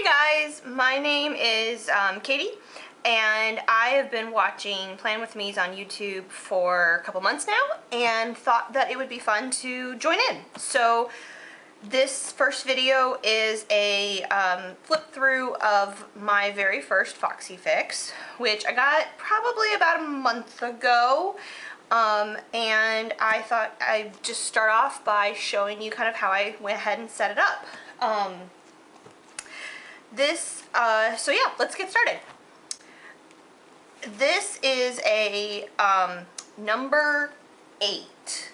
guys, my name is Katie, and I have been watching Plan With Me's on YouTube for a couple months now and thought that it would be fun to join in. So this first video is a flip through of my very first Foxy Fix, which I got probably about a month ago. And I thought I'd just start off by showing you kind of how I went ahead and set it up. So yeah, let's get started. This is a number 8,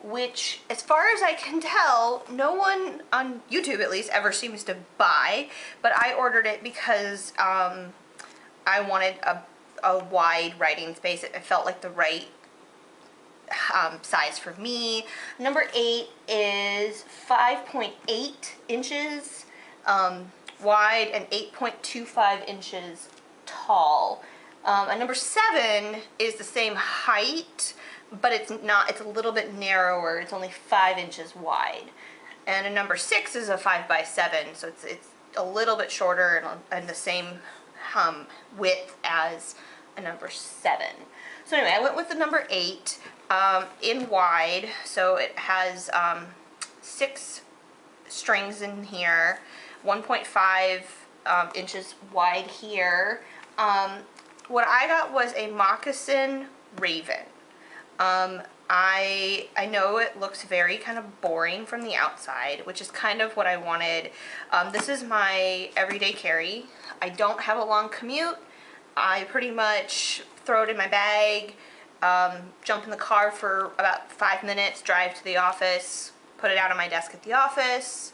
which as far as I can tell, no one on YouTube at least ever seems to buy, but I ordered it because I wanted a wide writing space. It felt like the right size for me. Number 8 is 5.8 inches wide and 8.25 inches tall. And number 7 is the same height, but it's a little bit narrower. It's only 5 inches wide. And a number 6 is a 5x7, so it's a little bit shorter and the same width as a number 7. So anyway, I went with the number 8 in wide, so it has 6 strings in here, 1.5 inches wide here. What I got was a moccasin raven. I know it looks very kind of boring from the outside, which is kind of what I wanted. This is my everyday carry. I don't have a long commute. I pretty much throw it in my bag, jump in the car for about 5 minutes, drive to the office, put it out on my desk at the office,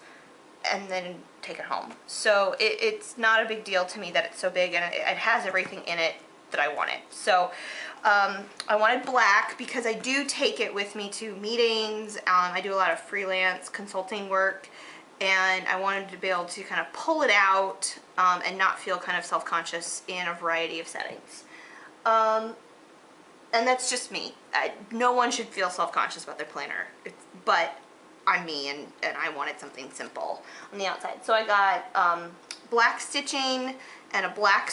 and then take it home. So it's not a big deal to me that it's so big, and it has everything in it that I wanted. So I wanted black because I do take it with me to meetings. I do a lot of freelance consulting work, and I wanted to be able to kind of pull it out and not feel kind of self-conscious in a variety of settings. And that's just me. No one should feel self-conscious about their planner, but I'm me, and I wanted something simple on the outside. So I got black stitching and a black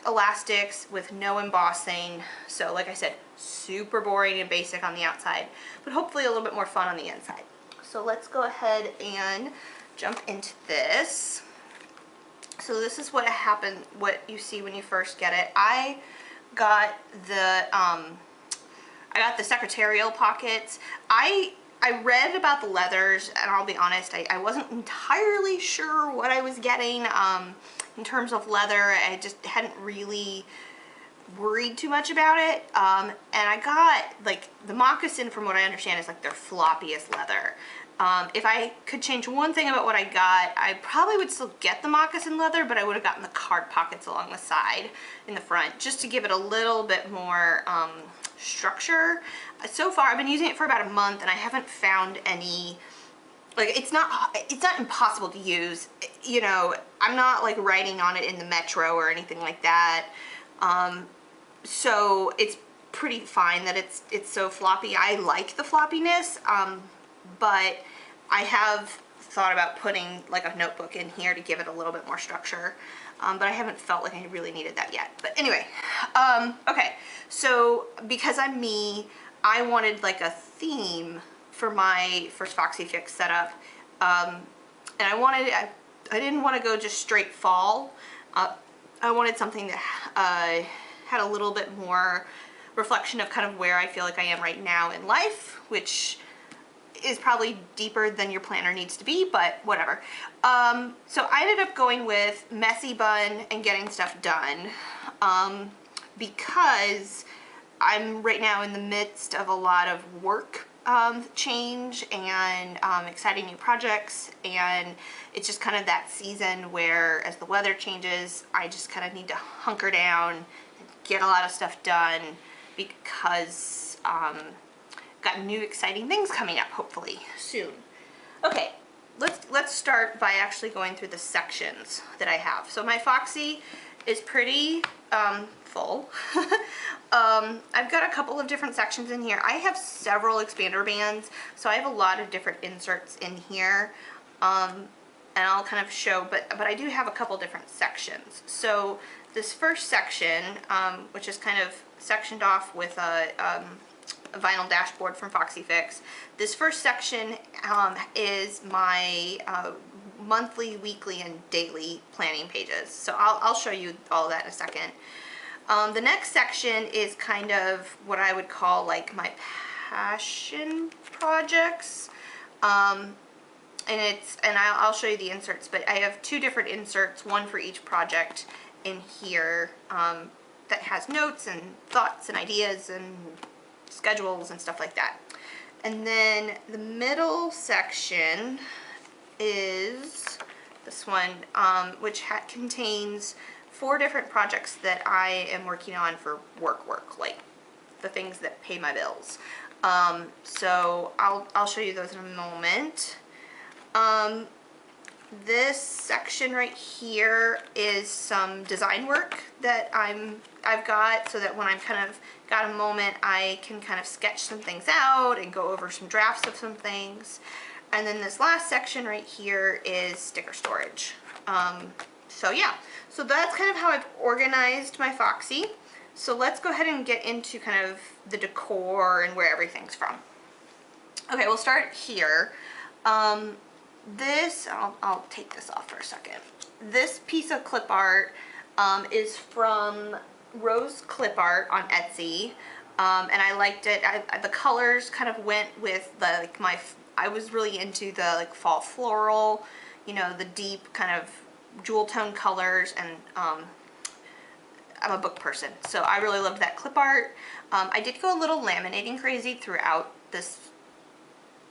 elastics with no embossing. So like I said, super boring and basic on the outside, but hopefully a little bit more fun on the inside. So let's go ahead and jump into this. So this is what you see when you first get it. I got the secretarial pockets. I read about the leathers, and I'll be honest, I wasn't entirely sure what I was getting in terms of leather. I just hadn't really worried too much about it. And I got, like, the moccasin, from what I understand, is like their floppiest leather. If I could change one thing about what I got, I probably would still get the moccasin leather, but I would have gotten the card pockets along the side in the front, just to give it a little bit more structure. So far, I've been using it for about a month, and I haven't found any, like, it's not impossible to use. You know, I'm not like writing on it in the Metro or anything like that. So it's pretty fine that it's so floppy. I like the floppiness, but I have thought about putting like a notebook in here to give it a little bit more structure, but I haven't felt like I really needed that yet. But anyway, okay, so because I'm me, I wanted like a theme for my first Foxy Fix setup, and I didn't want to go just straight fall. I wanted something that had a little bit more reflection of kind of where I feel like I am right now in life, which is probably deeper than your planner needs to be, but whatever. So I ended up going with messy bun and getting stuff done, because I'm right now in the midst of a lot of work change and exciting new projects, and it's just kind of that season where, as the weather changes, I just kind of need to hunker down and get a lot of stuff done, because got new exciting things coming up hopefully soon. Okay, let's start by actually going through the sections that I have. So my Foxy is pretty full. I've got a couple of different sections in here. I have several expander bands, so I have a lot of different inserts in here. and I'll kind of show, but I do have a couple different sections. So this first section, which is kind of sectioned off with a vinyl dashboard from Foxy Fix. This first section is my monthly, weekly, and daily planning pages. So I'll show you all of that in a second. The next section is kind of what I would call like my passion projects. And I'll show you the inserts, but I have two different inserts, one for each project in here, that has notes and thoughts and ideas and schedules and stuff like that. And then the middle section is this one, which contains 4 different projects that I am working on for work, like the things that pay my bills. So I'll show you those in a moment. This section right here is some design work that I've got, so that when I've kind of got a moment, I can kind of sketch some things out and go over some drafts of some things. And then this last section right here is sticker storage. So yeah, so that's kind of how I've organized my Foxy. So let's go ahead and get into kind of the decor and where everything's from. Okay, we'll start here. I'll take this off for a second. This piece of clip art is from Rose Clip Art on Etsy, and I liked it. The colors kind of went with the I was really into the like fall floral, you know, the deep kind of jewel tone colors, and I'm a book person, so I really loved that clip art. I did go a little laminating crazy throughout this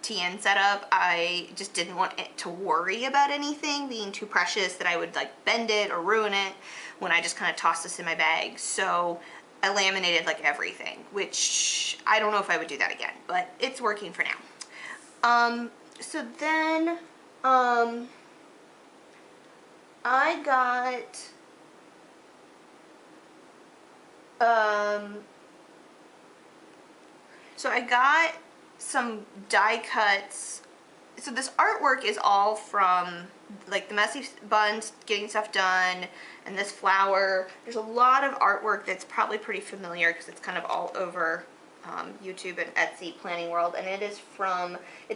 TN setup. I just didn't want it to worry about anything being too precious that I would like bend it or ruin it when I just kind of tossed this in my bag. So I laminated like everything, which I don't know if I would do that again, but it's working for now. So then I got some die cuts. So this artwork is all from like the messy buns, getting stuff done, and this flower. There's a lot of artwork that's probably pretty familiar because it's kind of all over YouTube and Etsy planning world, and it's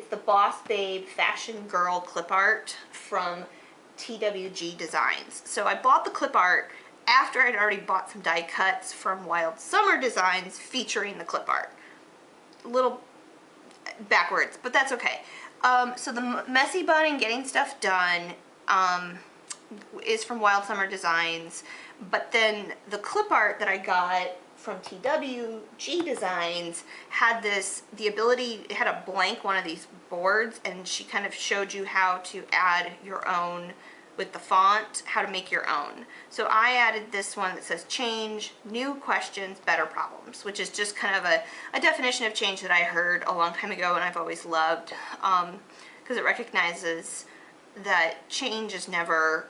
the Boss Babe Fashion Girl clip art from TWG Designs. So I bought the clip art after I'd already bought some die cuts from Wild Summer Designs featuring the clip art. A little backwards, but that's okay. So the messy bun and getting stuff done is from Wild Summer Designs, but then the clip art that I got from TWG Designs had the ability, it had a blank one of these boards, and she kind of showed you how to add your own with the font, how to make your own. So I added this one that says change, new questions, better problems, which is just kind of a definition of change that I heard a long time ago and I've always loved, because it recognizes that change is never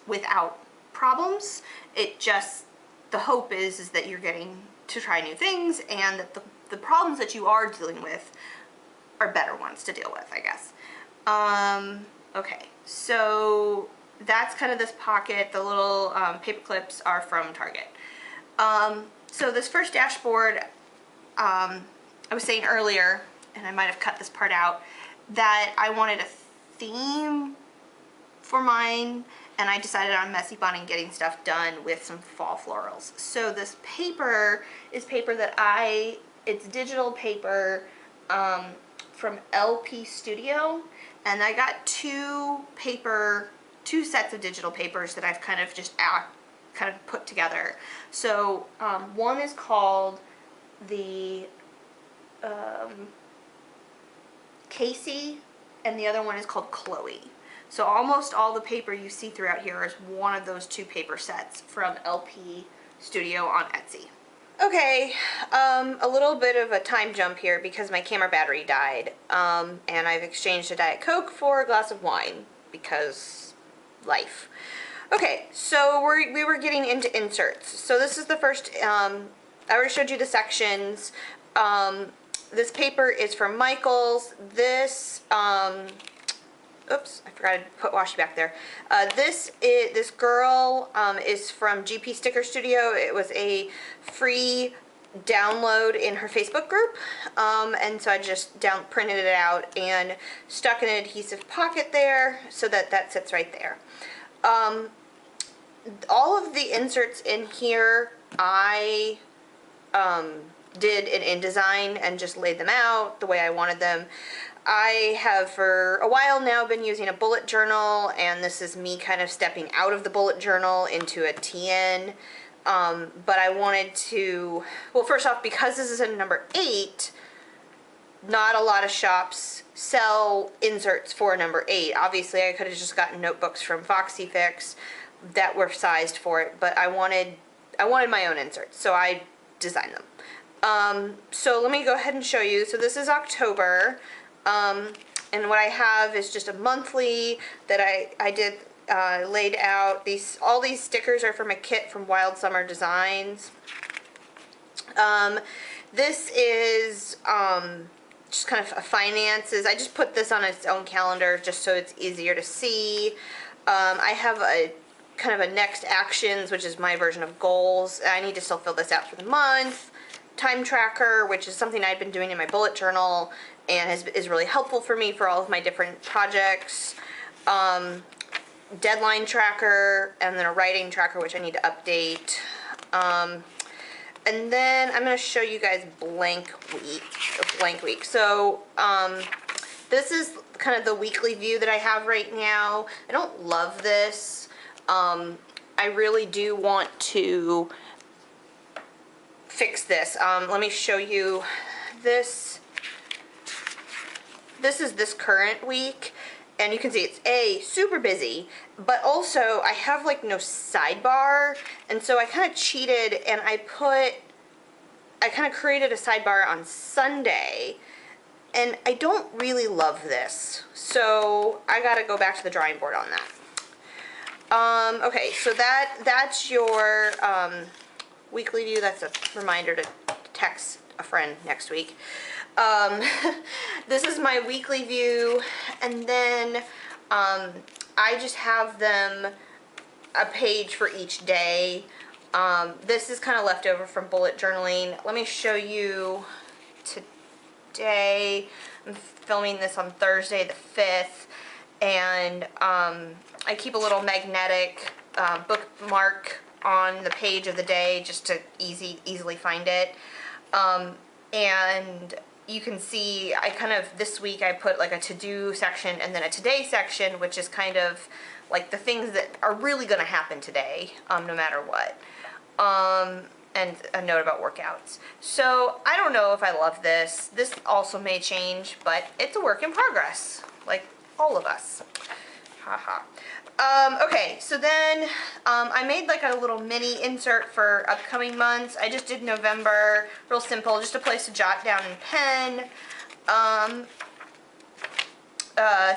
without problems. It just, the hope is that you're getting to try new things, and that the problems that you are dealing with are better ones to deal with, I guess. Okay, so that's kind of this pocket. The little paper clips are from Target. So this first dashboard, I was saying earlier, and I might have cut this part out, that I wanted a theme for mine, and I decided on messy bun and getting stuff done with some fall florals. So this paper is paper that it's digital paper from LP Studio, and I got two sets of digital papers that I've kind of just kind of put together. So one is called the Casey, and the other one is called Chloe. So almost all the paper you see throughout here is one of those two paper sets from LP Studio on Etsy. Okay, a little bit of a time jump here because my camera battery died, and I've exchanged a Diet Coke for a glass of wine because life. Okay, so we were getting into inserts. So this is the first, I already showed you the sections. This paper is from Michaels. This oops, I forgot to put washi back there. This girl is from GPStickerStudio. It was a free download in her Facebook group, and so I just printed it out and stuck an adhesive pocket there so that that sits right there. All of the inserts in here I did in InDesign and just laid them out the way I wanted them. I have for a while now been using a bullet journal, and this is me kind of stepping out of the bullet journal into a TN. But I wanted to, well, first off, because this is a number 8, not a lot of shops sell inserts for a number 8. Obviously, I could have just gotten notebooks from Foxy Fix that were sized for it, but I wanted my own inserts, so I designed them. So let me go ahead and show you. So this is October, and what I have is just a monthly that I did. Laid out. All these stickers are from a kit from Wild Summer Designs. This is just kind of finances. I just put this on its own calendar just so it's easier to see. I have a kind of a next actions, which is my version of goals. I need to still fill this out for the month. Time tracker, which is something I've been doing in my bullet journal and is really helpful for me for all of my different projects. Deadline tracker, and then a writing tracker, which I need to update. And then I'm going to show you guys blank week. So this is kind of the weekly view that I have right now. I don't love this. I really do want to fix this. Let me show you this. This is this current week. And you can see it's super busy, but also I have like no sidebar, and so I kind of cheated and I kind of created a sidebar on Sunday, and I don't really love this, so I gotta go back to the drawing board on that. Okay, so that's your weekly view. That's a reminder to text a friend next week. This is my weekly view, and then I just have them a page for each day. This is kind of left over from bullet journaling. Let me show you today. I'm filming this on Thursday the 5th, and I keep a little magnetic bookmark on the page of the day just to easily find it. And you can see I kind of, this week I put like a to-do section and then a today section, which is kind of like the things that are really going to happen today, no matter what. And a note about workouts. So I don't know if I love this. This also may change, but it's a work in progress, like all of us. Haha. Okay, so then I made like a little mini insert for upcoming months. I just did November, real simple, just a place to jot down in pen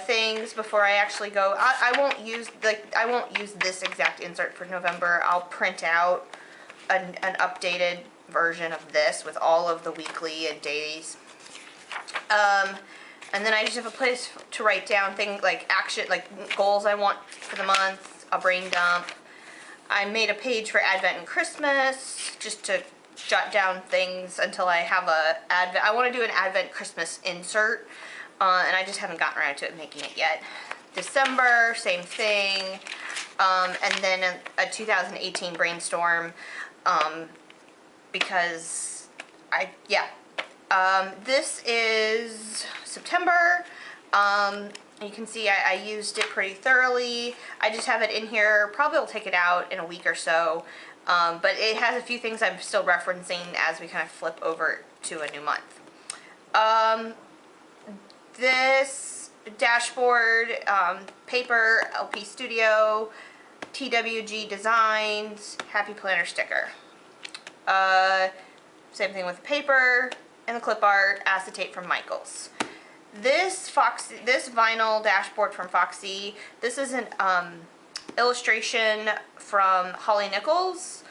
things before I actually go. I won't use this exact insert for November. I'll print out an updated version of this with all of the weekly and days. And then I just have a place to write down things like goals I want for the month, a brain dump. I made a page for Advent and Christmas just to jot down things until I have I want to do an Advent Christmas insert, and I just haven't gotten around to making it yet. December, same thing, and then a 2018 brainstorm, because this is September. You can see I used it pretty thoroughly. I just have it in here. Probably will take it out in a week or so. But it has a few things I'm still referencing as we kind of flip over to a new month. This dashboard, paper, LP Studio, TWG Designs, Happy Planner sticker. Same thing with the paper and the clip art, acetate from Michaels. This vinyl dashboard from Foxy, this is an illustration from Holly Nichols,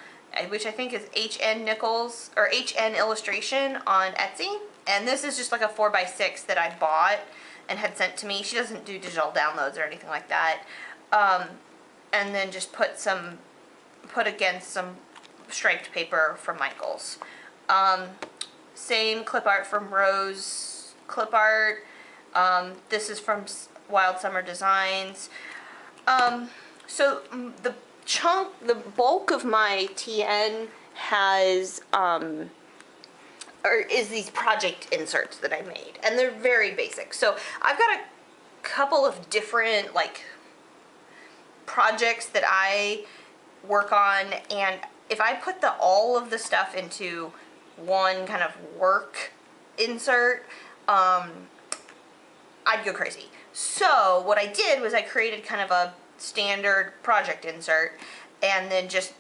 which I think is HN Nichols, or HN Illustration on Etsy. And this is just like a 4x6 that I bought, and had sent to me. She doesn't do digital downloads or anything like that. And then just put against some striped paper from Michaels. Same clip art from Rose Clip Art. This is from Wild Summer Designs. So the bulk of my TN has, is these project inserts that I made, and they're very basic. So I've got a couple of different like projects that I work on, and if I put all of the stuff into one kind of work insert, I'd go crazy. So what I did was I created kind of a standard project insert and then just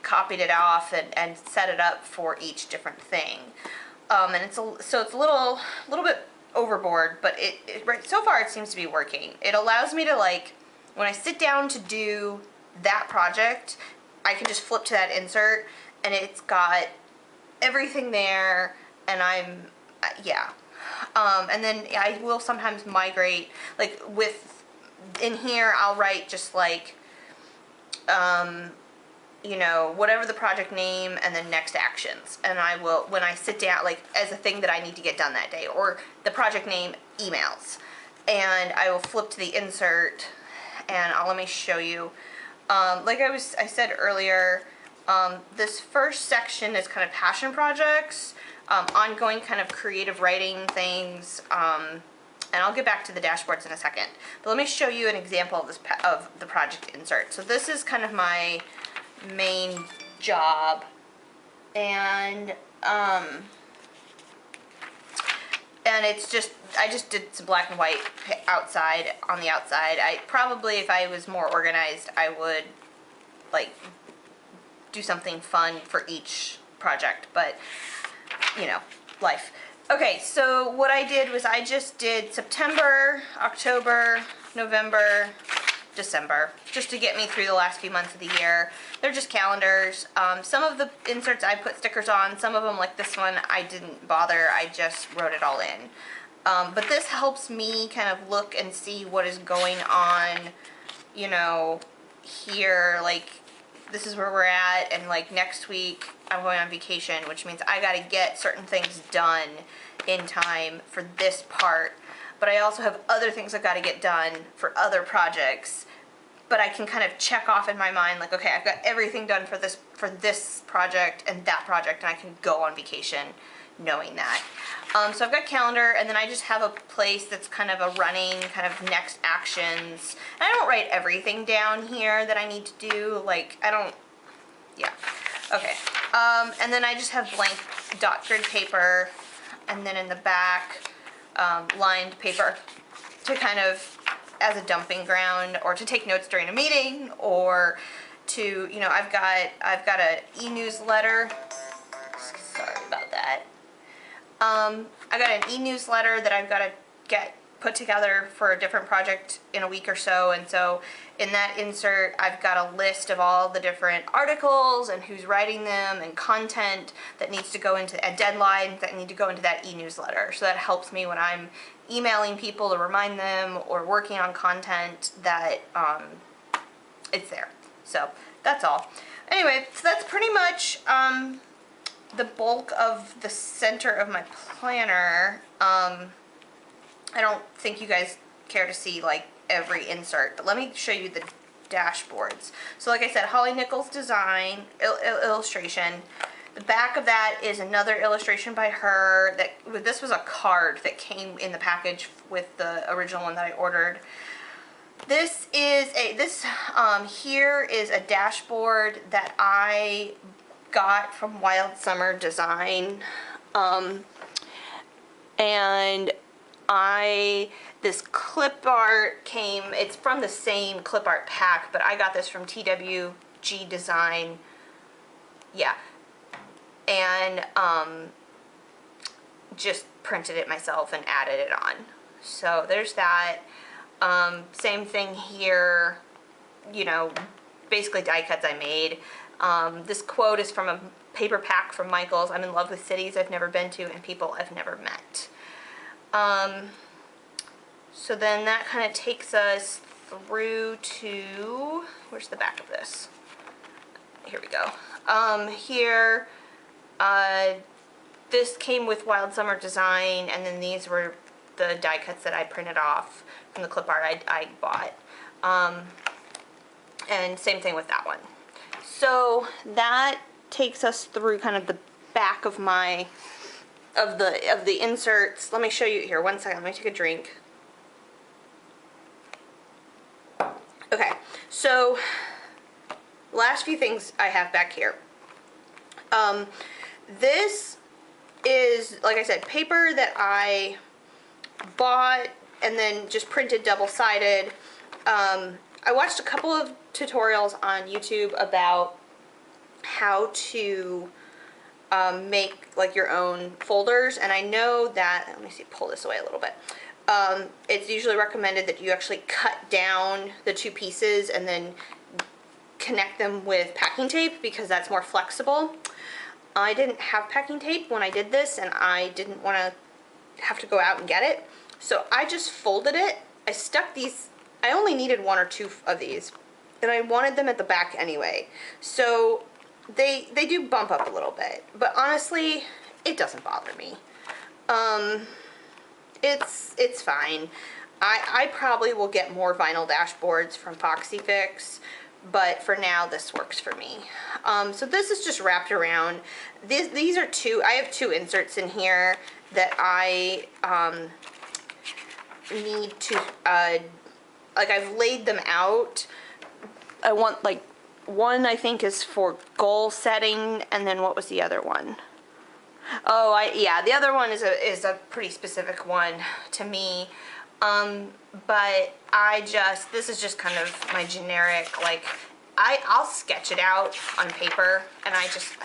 copied it off and set it up for each different thing. And it's a little bit overboard, but right so far it seems to be working. It allows me to, like, when I sit down to do that project, I can just flip to that insert and it's got everything there, and and then I will sometimes migrate, like in here I'll write just like, you know, whatever the project name and then next actions, and I will, when I sit down, like as a thing that I need to get done that day, or the project name emails, and I will flip to the insert, and let me show you. Like I said earlier, this first section is kind of passion projects, ongoing kind of creative writing things, and I'll get back to the dashboards in a second. But let me show you an example of of the project insert. So this is kind of my main job, and it's just, I just did some black and white on the outside. I probably, if I was more organized, I would like do something fun for each project, but you know, life. Okay, so what I did was I just did September, October, November, December, just to get me through the last few months of the year. They're just calendars. Some of the inserts I put stickers on, some of them, like this one, I didn't bother, I just wrote it all in. But this helps me kind of look and see what is going on, you know, here, like this is where we're at, and like next week I'm going on vacation, which means I gotta get certain things done in time for this part, but I also have other things I've got to get done for other projects, but I can kind of check off in my mind, like, okay, I've got everything done for this project and that project, and I can go on vacation knowing that. So I've got calendar, and then I just have a place that's kind of a running kind of next actions. And I don't write everything down here that I need to do, like, I don't, yeah. Okay, and then I just have blank dot grid paper, and then in the back, lined paper to kind of, as a dumping ground, or to take notes during a meeting, or to, you know, I've got a e-newsletter, sorry about that. I got an e-newsletter that I've got to get put together for a different project in a week or so, and so in that insert I've got a list of all the different articles and who's writing them and content that needs to go into, and deadlines that need to go into that e-newsletter. So that helps me when I'm emailing people to remind them or working on content that it's there. So that's all. Anyway, so that's pretty much the bulk of the center of my planner. I don't think you guys care to see like every insert, but let me show you the dashboards. So like I said, Holly Nichols design, illustration. The back of that is another illustration by her. This was a card that came in the package with the original one that I ordered. This is here is a dashboard that I got from Wild Summer Design, and this clip art came, it's from the same clip art pack, but I got this from TWG Design, yeah, and just printed it myself and added it on. So there's that. Same thing here, you know, basically die cuts I made. This quote is from a paper pack from Michaels. I'm in love with cities I've never been to and people I've never met. So then that kind of takes us through to, where's the back of this? Here we go. Here, this came with Wild Summer Design, and then these were the die cuts that I printed off from the clip art I bought. And same thing with that one. So that takes us through kind of the back of my, of the inserts. Let me show you here, one second, let me take a drink. Okay, so last few things I have back here. This is, like I said, paper that I bought and then just printed double-sided. I watched a couple of tutorials on YouTube about how to make like your own folders, and I know that, let me see, pull this away a little bit. It's usually recommended that you actually cut down the two pieces and then connect them with packing tape because that's more flexible. I didn't have packing tape when I did this, and I didn't want to have to go out and get it, so I just folded it. I stuck these, I only needed one or two of these, and I wanted them at the back anyway, so they do bump up a little bit, but honestly it doesn't bother me. It's fine. I probably will get more vinyl dashboards from Foxy Fix, but for now this works for me. So this is just wrapped around. These are I have two inserts in here that I need to, like, I've laid them out. I want, like, one I think is for goal setting, and then what was the other one? Oh, yeah, the other one is a pretty specific one to me. But this is just kind of my generic, like, I'll sketch it out on paper, and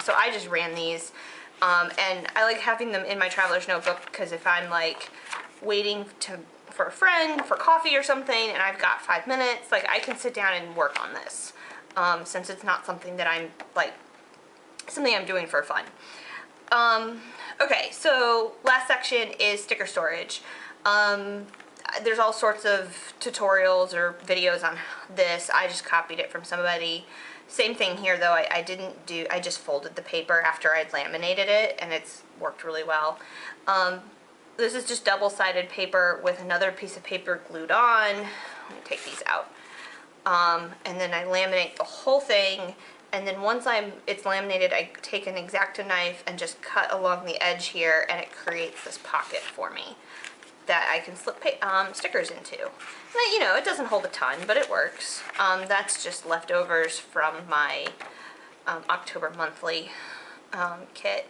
so I just ran these. And I like having them in my traveler's notebook because if I'm like waiting for a friend for coffee or something and I've got 5 minutes, like I can sit down and work on this. Since it's not something that I'm like, something I'm doing for fun. Okay, so last section is sticker storage. There's all sorts of tutorials or videos on this. I just copied it from somebody. Same thing here though, I just folded the paper after I'd laminated it, and it's worked really well. This is just double-sided paper with another piece of paper glued on. Let me take these out. And then I laminate the whole thing, and then once it's laminated, I take an X-Acto knife and just cut along the edge here, and it creates this pocket for me that I can slip stickers into. But, you know, it doesn't hold a ton, but it works. That's just leftovers from my October monthly kit.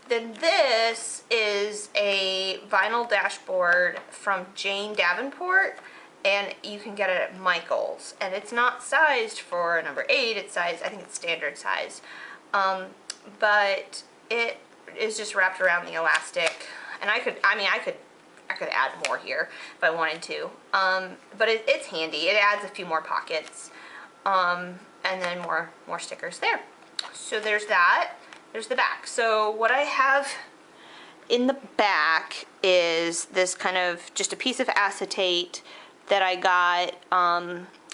Then this is a vinyl dashboard from Jane Davenport, and you can get it at Michael's, and it's not sized for a number 8, it's sized, I think it's standard size, but it is just wrapped around the elastic, and I could add more here if I wanted to, but it's handy. It adds a few more pockets, and then more stickers there. So there's that. There's the back. So what I have in the back is this kind of just a piece of acetate that I got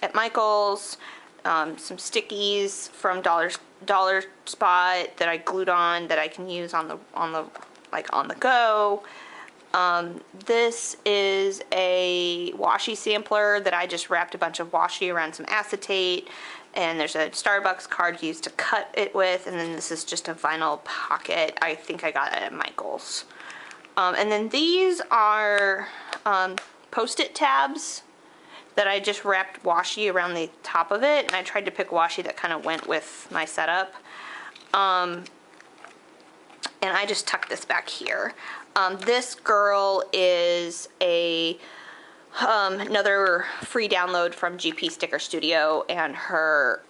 at Michael's, some stickies from Dollar Spot that I glued on that I can use on the go. This is a washi sampler that I just wrapped a bunch of washi around some acetate, and there's a Starbucks card used to cut it with, and then this is just a vinyl pocket. I think I got it at Michael's. And then these are Post-it tabs that I just wrapped washi around the top of it, and I tried to pick washi that kind of went with my setup. And I just tucked this back here. This girl is another free download from GPStickerStudio and her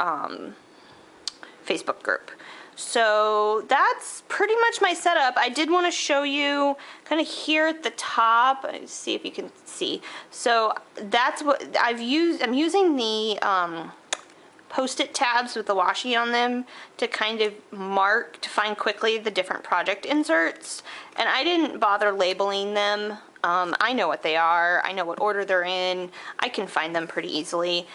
Facebook group. So that's pretty much my setup. I did want to show you kind of here at the top. Let's see if you can see. So that's what I've used. I'm using the Post-it tabs with the washi on them to kind of to find quickly the different project inserts, and I didn't bother labeling them I know what they are. I know what order they're in. I can find them pretty easily.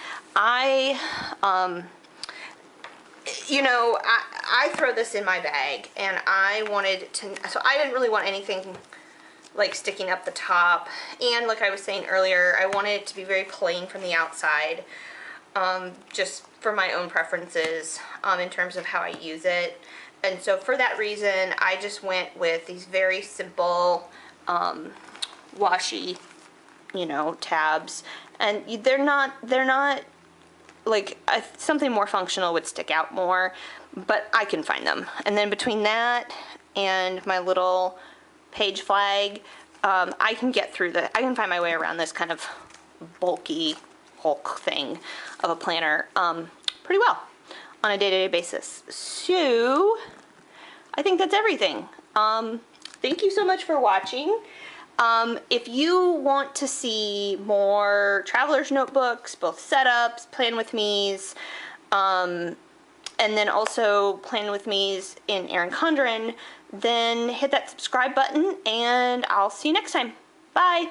You know, I throw this in my bag, and I wanted to, so I didn't really want anything like sticking up the top, and like I was saying earlier, I wanted it to be very plain from the outside, just for my own preferences in terms of how I use it. And so for that reason, I just went with these very simple washi, you know, tabs, and they're not like, something more functional would stick out more, but I can find them. And then between that and my little page flag, I can get through I can find my way around this kind of bulky Hulk thing of a planner pretty well on a day-to-day basis. So I think that's everything. Thank you so much for watching. If you want to see more Traveler's notebooks, both setups, plan with me's, and then also plan with me's in Erin Condren, then hit that subscribe button, and I'll see you next time. Bye!